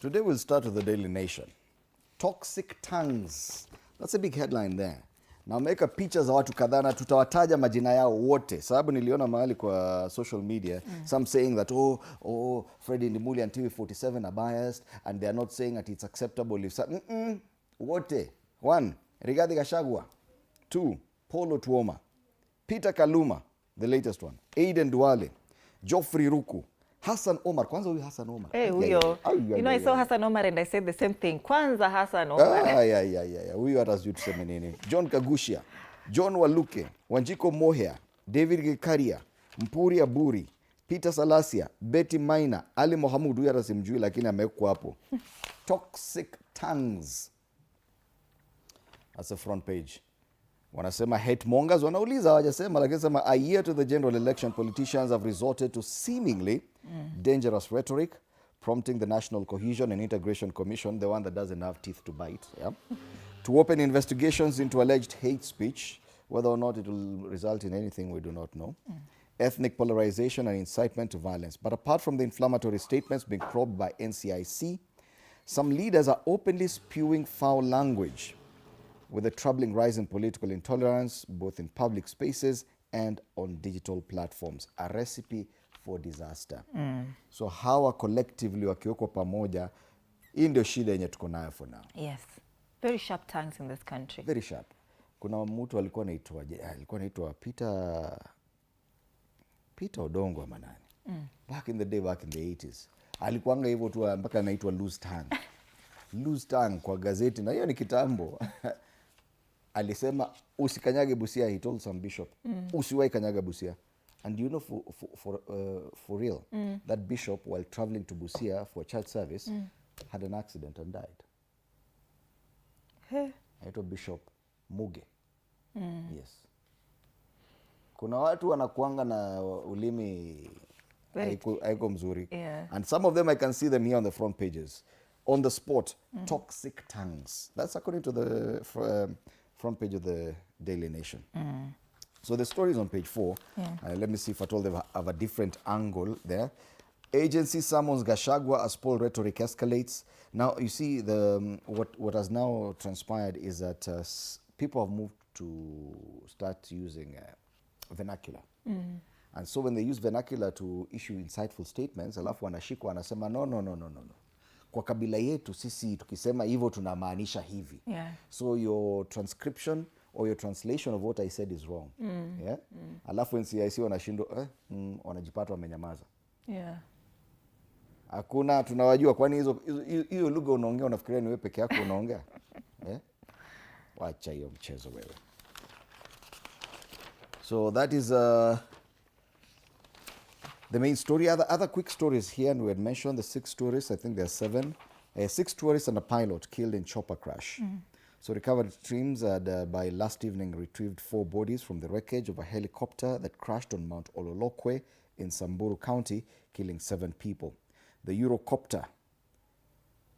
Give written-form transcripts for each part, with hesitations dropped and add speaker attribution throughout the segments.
Speaker 1: Today we'll start with the Daily Nation. Toxic tongues. That's a big headline there. Na wameweka picha za watu kadhaa na tutawataja majina yao wote. Sababu niliona mahali kwa social media some saying that Freddie Ndimuli and TV47 are biased and they are not saying that it's acceptable if wote. 1. Rigathi Gachagua. 2. Paul Otuoma. Peter Kaluma, the latest one. Aiden Duale. Geoffrey Ruku. Hassan Omar. Kwanza huyu Hassan Omar.
Speaker 2: Huyo. You know, I saw Hassan Omar and I said the same thing. Kwanza Hassan Omar.
Speaker 1: Huyu hata sijui tuseme nini. John Kagushia. John Waluke. Wanjiko Mohea. David Gikaria. Mpuri Aburi. Peter Salasia. Betty Maina. Ali Mohamud. Huyu hata simjui lakini amewekwa hapo. Toxic tongues. That's the front page. Wanasema hate mongers, wanauliza hawajasema, lakini sema a year to the general election, politicians have resorted to seemingly dangerous rhetoric, prompting the National Cohesion and Integration Commission, the one that doesn't have teeth to bite, to open investigations into alleged hate speech. Whether or not it will result in anything, we do not know. Ethnic polarization and incitement to violence. But apart from the inflammatory statements being probed by NCIC, some leaders are openly spewing foul language, with a troubling rise in political intolerance, both in public spaces and on digital platforms. A recipe for disaster. So hawa collectively wakiwekwa pamoja, hii ndio shida yenye tuko nayo for now.
Speaker 2: Yes. Very sharp tongues in this country.
Speaker 1: Very sharp. Kuna mtu alikuwa anaitwa Peter Odongo ama nani. Back in the 80s. Alikuanga hivyo tu mpaka anaitwa loose tongue. Loose tongue kwa gazeti, na hiyo ni kitambo. Alisema usikanyage Busia. He told some bishop usiwahi kanyaga Busia. And you know for real that bishop, while traveling to Busia for a church service, had an accident and died. Aitwa Bishop Muge. Yes. Kuna watu wanakuanga na ulimi haiko mzuri. And some of them I can see them here on the front pages. On the spot, toxic tongues. That's according to the front page of the Daily Nation. So the story is on page 4. Let me see if at all they have a different angle there. Agency summons Gachagua as poll rhetoric escalates. Now, you see, what has now transpired is that people have moved to start using vernacular. And so when they use vernacular to issue insightful statements, alafu wanashikwa wanasema no. Kwa kabila yetu sisi tukisema hivyo tunamaanisha hivi. So your transcription or your translation of what I said is wrong. Alafu NCIC wanashindwa wanajipata wamenyamaza. Hakuna, tunawajua, kwani hiyo lugha unaongea unafikiria ni wewe peke yako unaongea? Wacha hiyo mchezo wewe. So that is the main story. Other quick stories here, and we had mentioned the 6 tourists. I think there are 7. 6 tourists and a pilot killed in chopper crash. So recovered teams had by last evening retrieved 4 bodies from the wreckage of a helicopter that crashed on Mount Ololokwe in Samburu County, killing 7 people. The Eurocopter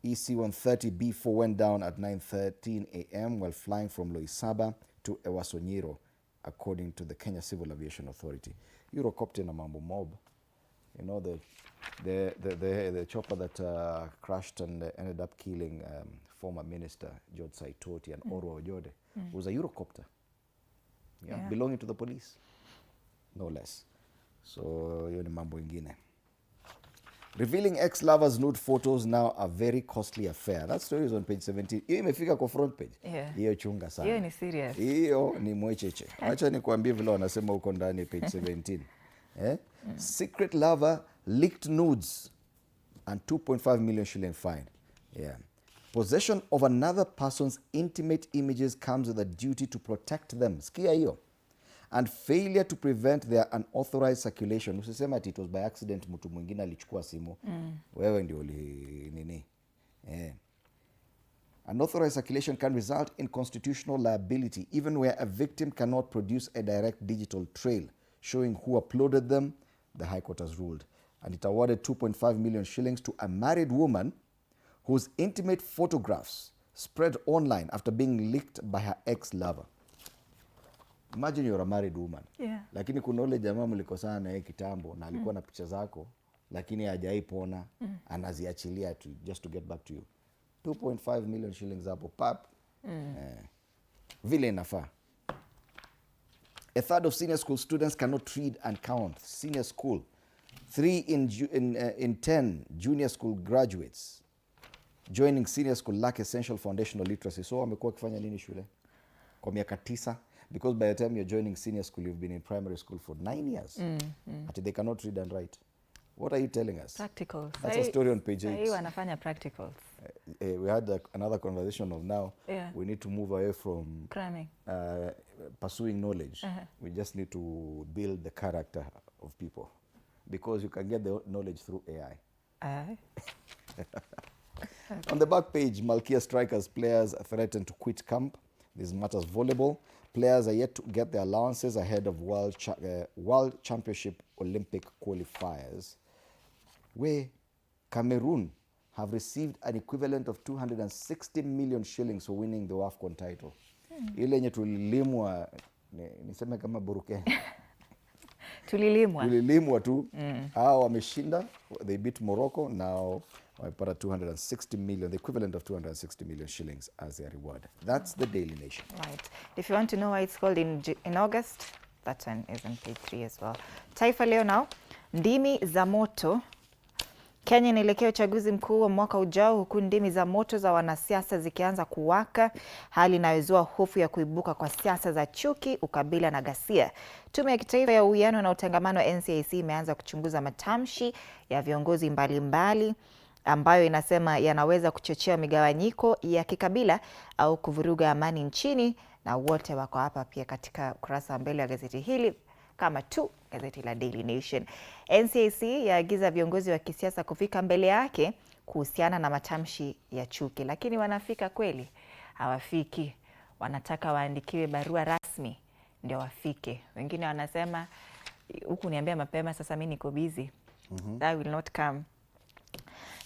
Speaker 1: EC-130B4 went down at 9:13 a.m. while flying from Loisaba to Ewasonyiro, according to the Kenya Civil Aviation Authority. Eurocopter na mambo mob. You know, the chopper that crashed and ended up killing former minister George Saitoti and Orwa Ojode was a Eurocopter, belonging to the police, no less. So hiyo ni mambo ingine. Revealing ex-lovers' nude photos now a very costly affair. That story is on page 17. Hiyo imefika kwa front page. Hiyo chunga sana.
Speaker 2: Hiyo ni serious.
Speaker 1: Hiyo ni mwecheche. Acha nikwambie vile wanasema huko ndani page 17. Secret lover leaked nudes and 2.5 million shilling fine. Possession of another person's intimate images comes with a duty to protect them. Sikia hiyo. And failure to prevent their unauthorized circulation. Usisema it was by accident mtu mwingine alichukua simu. Wewe ndio nini. Unauthorized circulation can result in constitutional liability even where a victim cannot produce a direct digital trail showing who uploaded them, the High Court has ruled. And it awarded 2.5 million shillings to a married woman whose intimate photographs spread online after being leaked by her ex-lover. Imagine you're a married woman. Lakini kuna ule jamaa mlikosana na yeye kitambo na alikuwa na picha zako lakini hajaipona, anaziachilia tu just to get back to you. 2.5 million shillings hapo pap. Vile inafaa. A third of senior school students cannot read and count. Senior school. 3 in 10 junior school graduates joining senior school lack essential foundational literacy. So wamekuwa wakifanya nini shule kwa miaka 9? Because by the time you're joining senior school, you've been in primary school for 9 years. But they cannot read and write. What are you telling us?
Speaker 2: Practicals.
Speaker 1: That's a story on page 8.
Speaker 2: Wanafanya practicals.
Speaker 1: We had another conversation of now.
Speaker 2: Yeah.
Speaker 1: We need to move away from
Speaker 2: cramming,
Speaker 1: pursuing knowledge. We just need to build the character of people, because you can get the knowledge through AI. On the back page, Malkia strikers players threaten to quit camp. This matters volleyball. Players are yet to get their allowances ahead of World Championship Olympic qualifiers, where Cameroon have received an equivalent of 260 million shillings for winning the WAFCON title. Ile yenye tulilimwa, niseme kama burukeni. Tulilimwa tu. Hao wameshinda, they beat Morocco, now wamepata 260 million, the equivalent of 260 million shillings as their reward. That's the Daily Nation.
Speaker 2: Right. If you want to know why it's called in August, that one is on page 3 as well. Taifa Leo now. Ndimi za moto. Kenya inaelekea uchaguzi mkuu wa mwaka ujao, huku ndimi za moto za wanasiasa zikianza kuwaka, hali inayozua hofu ya kuibuka kwa siasa za chuki, ukabila na ghasia. Tume ya Kitaifa ya Uwiano na Utangamano NCIC imeanza kuchunguza matamshi ya viongozi mbalimbali ambayo inasema yanaweza kuchochea migawanyiko ya kikabila au kuvuruga amani nchini, na wote wako hapa pia katika ukurasa wa mbele wa gazeti hili kama tu gazeti la Daily Nation. NCIC yaagiza viongozi wa kisiasa kufika mbele yake kuhusiana na matamshi ya chuki, lakini wanafika kweli? Hawafiki. Wanataka waandikiwe barua rasmi ndio wafike. Wengine wanasema huku niambia mapema, sasa mimi niko busy. That will not come.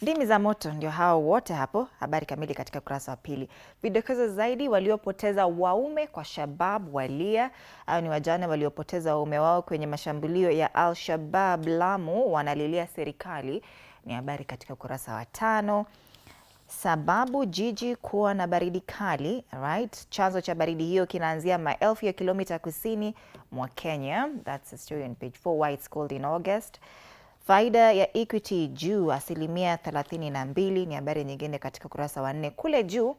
Speaker 2: Ndimi za moto ndio hao wote hapo. Habari kamili katika ukurasa wa pili. Vidokezo zaidi, waliopoteza waume kwa Shabab walia. Au ni wajane waliopoteza waume wao kwenye mashambulio ya Al-Shabab Lamu wanalilia serikali. Ni habari katika ukurasa wa 5. Sababu jiji kuwa na baridi kali, right? Chanzo cha baridi hiyo kinaanzia maelfu ya kilomita kusini mwa Kenya. That's a story on page 4, why it's called in August. Faida ya Equity juu 32%, ni habari nyingine katika ukurasa wa 4. Kule juu,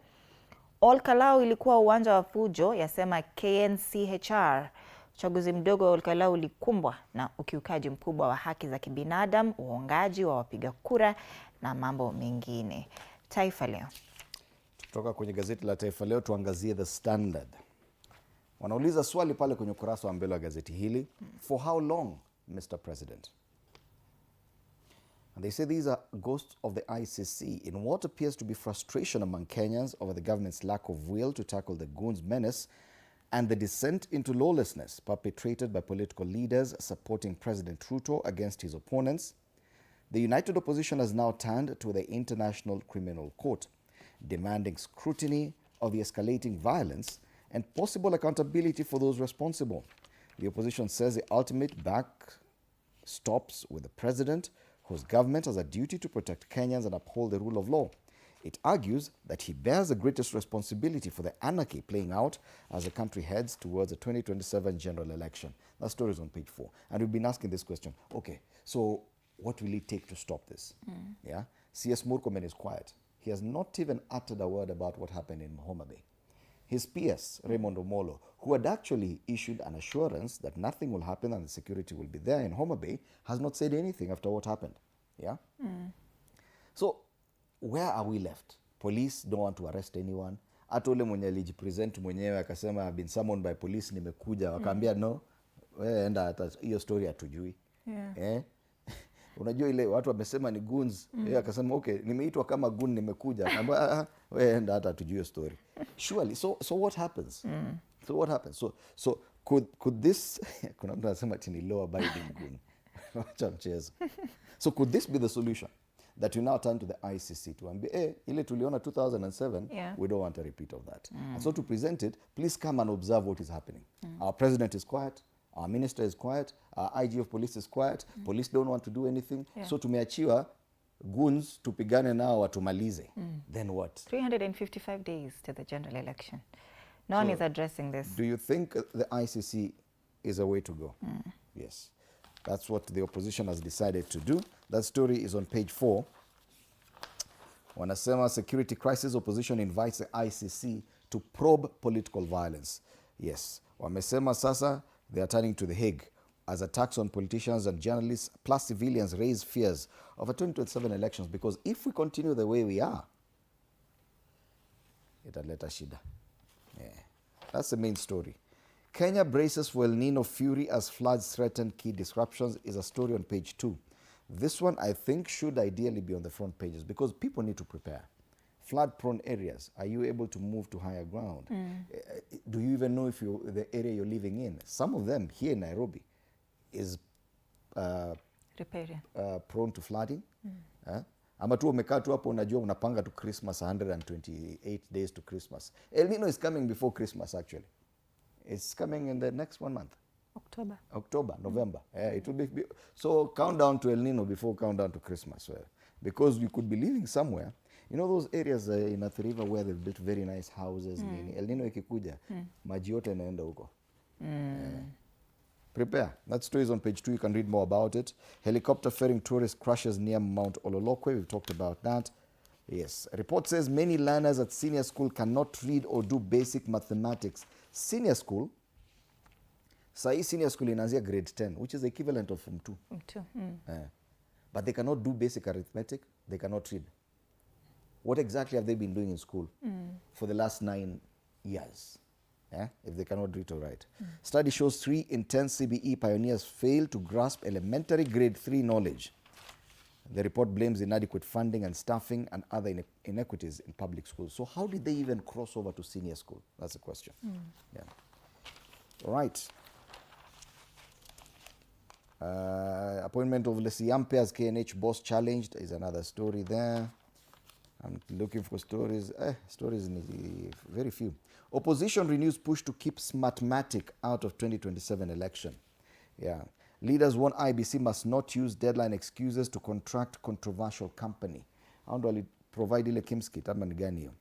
Speaker 2: Olkalau ilikuwa uwanja wa fujo, yasema KNCHR. Uchaguzi mdogo wa Olkalau ulikumbwa na ukiukaji mkubwa wa haki za kibinadamu, uongaji wa wapiga kura na mambo mengine. Taifa Leo.
Speaker 1: Kutoka kwenye gazeti la Taifa Leo tuangazie The Standard. Wanauliza swali pale kwenye ukurasa wa mbele wa gazeti hili, for how long, Mr. President? And they say these are ghosts of the ICC in what appears to be frustration among Kenyans over the government's lack of will to tackle the goons menace and the descent into lawlessness perpetrated by political leaders supporting President Ruto against his opponents. The united opposition has now turned to the International Criminal Court, demanding scrutiny of the escalating violence and possible accountability for those responsible. The opposition says the ultimate back stops with the president, whose government has a duty to protect Kenyans and uphold the rule of law. It argues that he bears the greatest responsibility for the anarchy playing out as the country heads towards the 2027 general election. That story is on page 4. And we've been asking this question, okay, so what will it take to stop this? Yeah, CS Murkomen is quiet. He has not even uttered a word about what happened in Homa Bay. His PS, Raymond Omolo, who had actually issued an assurance that nothing will happen and the security will be there in Homa Bay, has not said anything after what happened. Yeah? So, where are we left? Police don't want to arrest anyone. Hata ule mwenye alijipresent mwenyewe akasema I've been summoned by police, nimekuja. Wakaambia no, wewe enda, hata hiyo story hatujui. Unajua ile watu wamesema ni goons, yeye akasema okay, nimeitwa kama goon, nimekuja. Akaambia wewe enda, hata hatujui hiyo story. Surely, so what happens? So what happens? So could this kuna mtu anasema tini law abiding goon. Wacha mchezo. So could this be the solution? That you now turn to the ICC to ambie, ile tuliona 2007, we don't want a repeat of that. And so to present it, please come and observe what is happening. Our president is quiet, Our minister is quiet. Our IG of police is quiet. Police don't want to do anything.
Speaker 2: Yeah.
Speaker 1: So tumeachiwa goons tupigane nao watumalize. Then what?
Speaker 2: 355 days to the general election. No one is addressing this.
Speaker 1: Do you think the ICC is a way to go? Yes. That's what the opposition has decided to do. That story is on page 4. Wanasema security crisis, opposition invites the ICC to probe political violence. Yes. Wamesema sasa they are turning to The Hague as attacks on politicians and journalists plus civilians raise fears of a 2027 elections, because if we continue the way we are, italeta shida. Yeah. That's the main story. Kenya braces for El Nino fury as floods threaten key disruptions is a story on page 2. This one, I think, should ideally be on the front pages because people need to prepare. Flood-prone areas, are you able to move to higher ground? Do you even know if the area you're living in? Some of them here in Nairobi is prone to flooding. Ama tu umekaa tu hapo unajua unapanga to Christmas, 128 days to Christmas. El Nino is coming before Christmas actually. It's coming in the next 1 month. October, November. It will be so countdown to El Nino before countdown to Christmas. Because you could be living somewhere. You know those areas in Athi River where they've built very nice houses. El Nino ikikuja, maji yote yanaenda huko. Prepare. That story is on page 2. You can read more about it. Helicopter ferrying tourists crashes near Mount Ololokwe. We've talked about that. Yes. A report says many learners at senior school cannot read or do basic mathematics. Senior school, Sai senior school inaanzia grade 10, which is the equivalent of Form 2. But they cannot do basic arithmetic. They cannot read. What exactly have they been doing in school for the last 9 years? If they cannot read or write. Study shows 3 in 10 CBE pioneers fail to grasp elementary grade 3 knowledge. The report blames inadequate funding and staffing and other inequities in public schools. So how did they even cross over to senior school? That's the question. Yeah. All right. Appointment of Lesiampe as KNH boss challenged is another story there. I'm looking for stories. Stories very few. Opposition renews push to keep Smartmatic out of 2027 election. Yeah. Leaders warn IBC must not use deadline excuses to contract controversial company. How do I provide ile kimskit ama ni gani hiyo?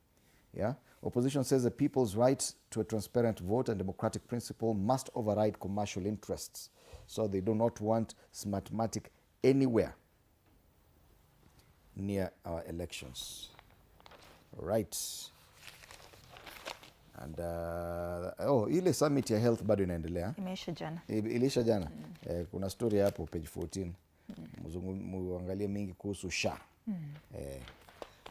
Speaker 1: Yeah. Opposition says the people's right to a transparent vote and democratic principle must override commercial interests. So they do not want Smartmatic anywhere near our elections. Right. And ile summit ya health bado inaendelea.
Speaker 2: Imeisha jana.
Speaker 1: Ilisha jana. Kuna story hapo page 14. Muangalie mingi kuhusu SHA.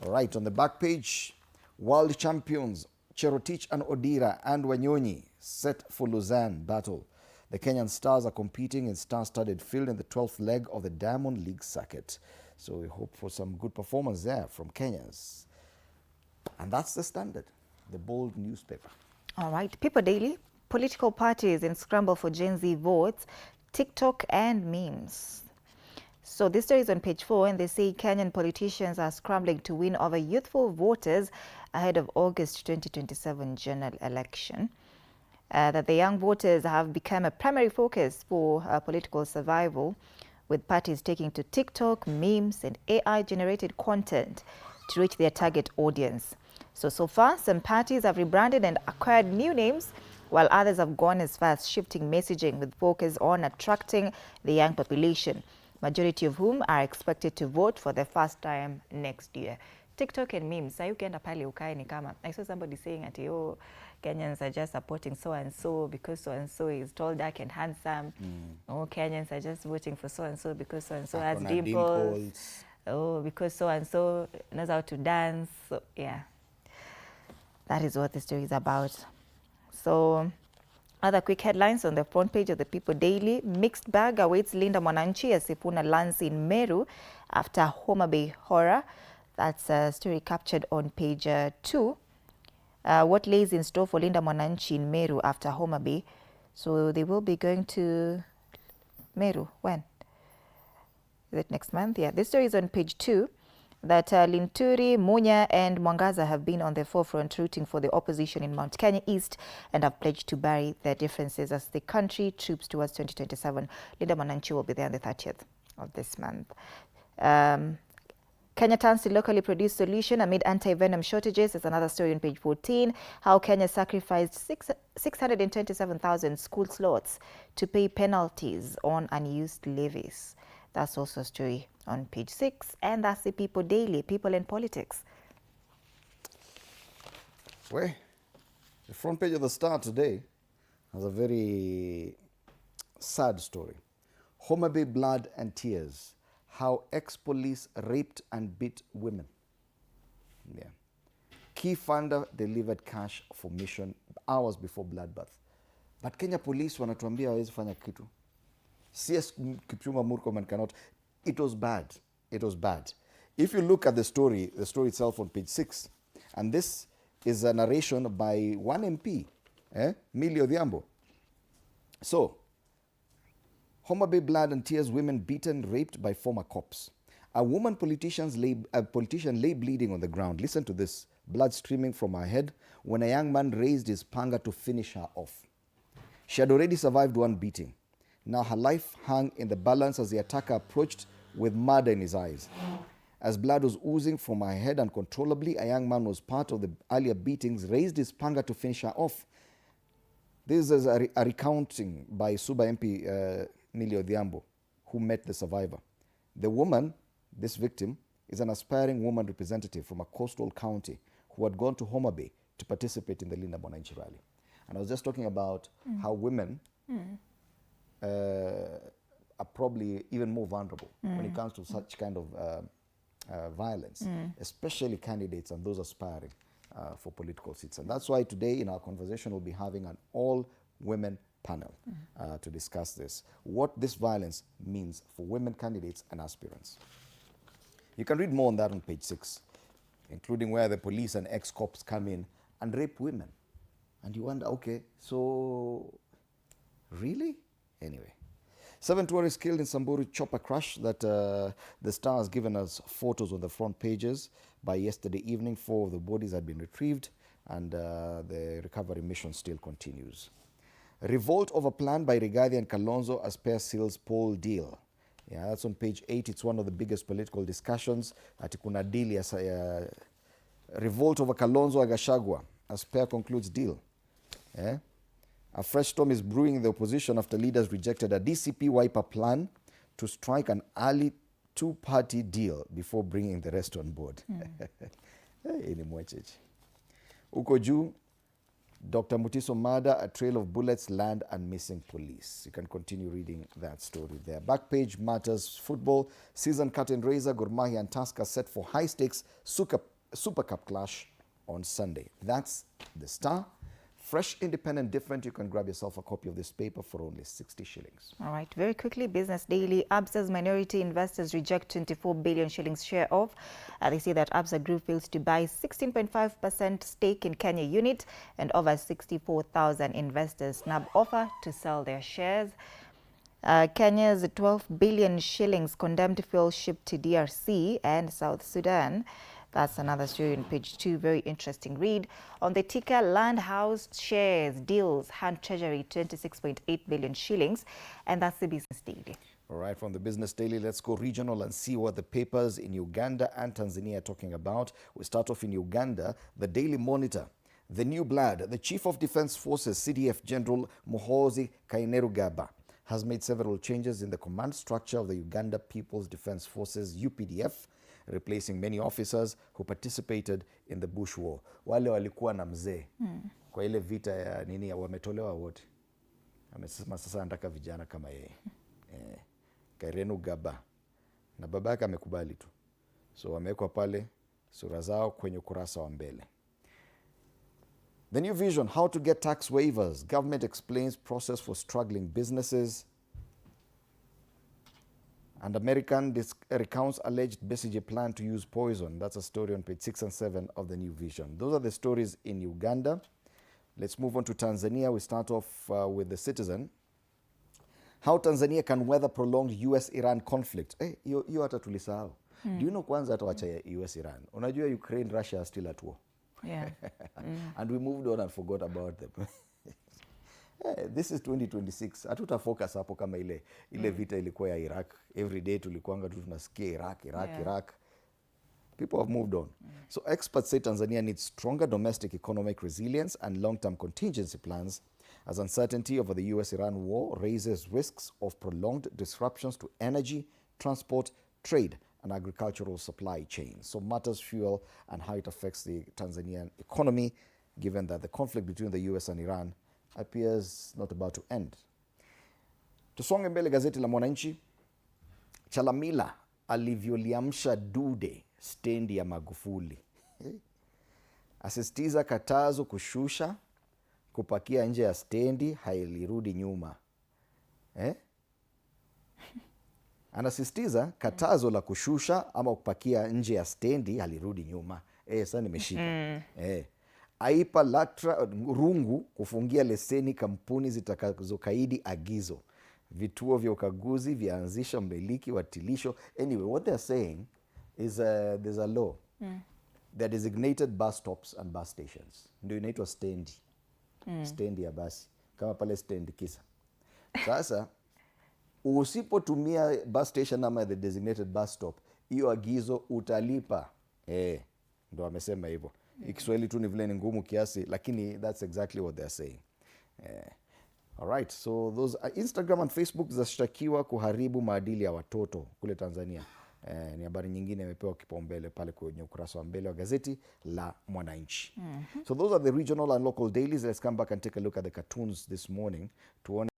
Speaker 1: All right, on the back page, world champions Cherotich and Odira and Wanyonyi set for Lausanne battle. The Kenyan stars are competing in star-studded field in the 12th leg of the Diamond League circuit. So we hope for some good performance there from Kenyans. And that's the Standard, the bold newspaper.
Speaker 2: All right, People Daily. Political parties in scramble for Gen Z votes, TikTok and memes. So this story is on page 4, and they say Kenyan politicians are scrambling to win over youthful voters ahead of August 2027 general election. That the young voters have become a primary focus for political survival, with parties taking to TikTok, memes, and AI-generated content to reach their target audience. So far, some parties have rebranded and acquired new names, while others have gone as far as shifting messaging with focus on attracting the young population, majority of whom are expected to vote for the first time next year. TikTok and memes. Sasa ukienda pale ukae ni kama, I saw somebody saying that Kenyans are just supporting so-and-so because so-and-so is tall, dark and handsome. Kenyans are just voting for so-and-so because so-and-so has dimples. Because so-and-so knows how to dance. So, yeah. That is what the story is about. So, other quick headlines on the front page of the People Daily. Mixed bag awaits Linda Mwananchi as Sifuna lands in Meru after Homa Bay horror. That's a story captured on page 2. What lays in store for Linda Mwananchi in Meru after Homa Bay? So they will be going to Meru. When? Is it next month? Yeah. This story is on page 2. that Linturi, Munya and Mwangaza have been on the forefront rooting for the opposition in Mount Kenya East and have pledged to bury their differences as the country troops towards 2027. Linda Mwananchi will be there on the 30th of this month. Kenya turns to locally produced solution amid anti-venom shortages. There's another story on page 14. How Kenya sacrificed 627,000 school slots to pay penalties on unused levies. That's also a story on page 6. And that's the People Daily, People and Politics.
Speaker 1: Well, the front page of the Star today has a very sad story. Homa Bay blood and tears. How ex-police raped and beat women. Yeah. Key funder delivered cash for mission hours before bloodbath. But Kenya police wanatuambia hawezi fanya kitu. CS Kipchumba Murkomen cannot. It was bad. It was bad. If you look at the story itself on page 6, and this is a narration by one MP, Millie Odhiambo. So, Homa Bay blood and tears, women beaten, raped by former cops. A politician lay bleeding on the ground. Listen to this. Blood streaming from her head when a young man raised his panga to finish her off. She had already survived one beating. Now her life hung in the balance as the attacker approached with murder in his eyes. As blood was oozing from her head uncontrollably, a young man was part of the earlier beatings, raised his panga to finish her off. This is a recounting by Suba MP Millie Odhiambo, who met the survivor. The woman, this victim, is an aspiring woman representative from a coastal county who had gone to Homa Bay to participate in the Linda Mwananchi rally. And I was just talking about how women are probably even more vulnerable when it comes to such kind of violence, especially candidates and those aspiring for political seats. And that's why today in our conversation we'll be having an all-women panel to discuss this, what this violence means for women candidates and aspirants. You can read more on that on page 6, including where the police and ex-cops come in and rape women. And you wonder, okay, so really? Anyway. 7 tourists killed in Samburu chopper crash that the Star has given us photos on the front pages. By yesterday evening, 4 of the bodies had been retrieved and the recovery mission still continues. Revolt over plan by Rigathi and Kalonzo as pair seals poll deal. Yeah, that's on page 8. It's one of the biggest political discussions. Ati kuna deal ya revolt over Kalonzo and Gachagua as pair concludes deal. Yeah? A fresh storm is brewing in the opposition after leaders rejected a DCP wiper plan to strike an early 2-party deal before bringing the rest on board. Uko juu, Dr. Mutiso murder, a trail of bullets, land and missing police. You can continue reading that story there. Back page matters football. Season curtain raiser, Gor Mahia and Tusker set for high-stakes Super Cup clash on Sunday. That's the Star. Fresh, independent, different. You can grab yourself a copy of this paper for only 60 shillings.
Speaker 2: All right, very quickly, Business Daily. ABSA's minority investors reject 24 billion shillings share of. They say that ABSA Group fails to buy 16.5% stake in Kenya unit, and over 64,000 investors snub offer to sell their shares. Kenya's 12 billion shillings condemned fuel shipped to DRC and South Sudan. That's another story on page 2. Very interesting read. On the ticker, Land House shares deals hand Treasury 26.8 billion shillings. And that's the Business Daily.
Speaker 1: All right, from the Business Daily, let's go regional and see what the papers in Uganda and Tanzania are talking about. We start off in Uganda. The Daily Monitor. The new blood. The Chief of Defense Forces, CDF General Muhoozi Kainerugaba, has made several changes in the command structure of the Uganda People's Defense Forces, UPDF, replacing many officers who participated in the Bush War. Wale walikuwa na mzee kwa ile vita ya nini wametolewa wote. Amesema sasa anataka vijana kama yeye. Kainerugaba. Na baba yake amekubali tu. So wamewekwa pale sura zao kwenye ukurasa wa mbele. The New Vision, how to get tax waivers. Government explains process for struggling businesses. And American recounts alleged Besigye plan to use poison. That's a story on page 6 and 7 of the New Vision. Those are the stories in Uganda. Let's move on to Tanzania. We start off with the Citizen. How Tanzania can weather prolonged US-Iran conflict. Hiyo hata tulisahau. Do you know, kwanza hata wacha US Iran, unajua Ukraine Russia are still at war.
Speaker 2: Yeah.
Speaker 1: And we moved on and forgot about them. This is 2026. Hatuta focus hapo kama ile vita ilikuwa ya Iraq. Every day tulikuanga tu tunasikia Iraq. People have moved on. So experts say Tanzania needs stronger domestic economic resilience and long-term contingency plans, as uncertainty over the US-Iran war raises risks of prolonged disruptions to energy, transport, trade, and agricultural supply chains. So matters fuel and how it affects the Tanzanian economy, given that the conflict between the US and Iran appears not about to end. Tusonge mbele, gazeti la Mwananchi. Chalamila alivyoliamsha dude stendi ya Magufuli. Asisitiza katazo kushusha, kupakia nje ya stendi hailirudi nyuma. Anasisitiza katazo la kushusha ama kupakia nje ya stendi halirudi nyuma. Sasa nimeshika. Aipa LATRA rungu kufungia leseni kampuni zitakazokaidi agizo. Vituo vya ukaguzi vyaanzisha mmiliki watilisho. Anyway, what they're saying is there's a law. They're designated bus stops and bus stations. Ndio inaitwa stendi. Stendi ya basi. Kama pale stendi Kisa. Sasa usipotumia bus station ama the designated bus stop, hiyo agizo utalipa. Ndio amesema hivyo. Kiswahili tu ni vile ni ngumu kiasi, lakini that's exactly what they're saying. All right, so those Instagram and Facebook zashtakiwa kuharibu maadili ya watoto kule Tanzania. Ni habari nyingine imepewa kipaumbele pale kwenye ukurasa wa mbele wa gazeti la Mwananchi. So those are the regional and local dailies. Let's come back and take a look at the cartoons this morning. Tuone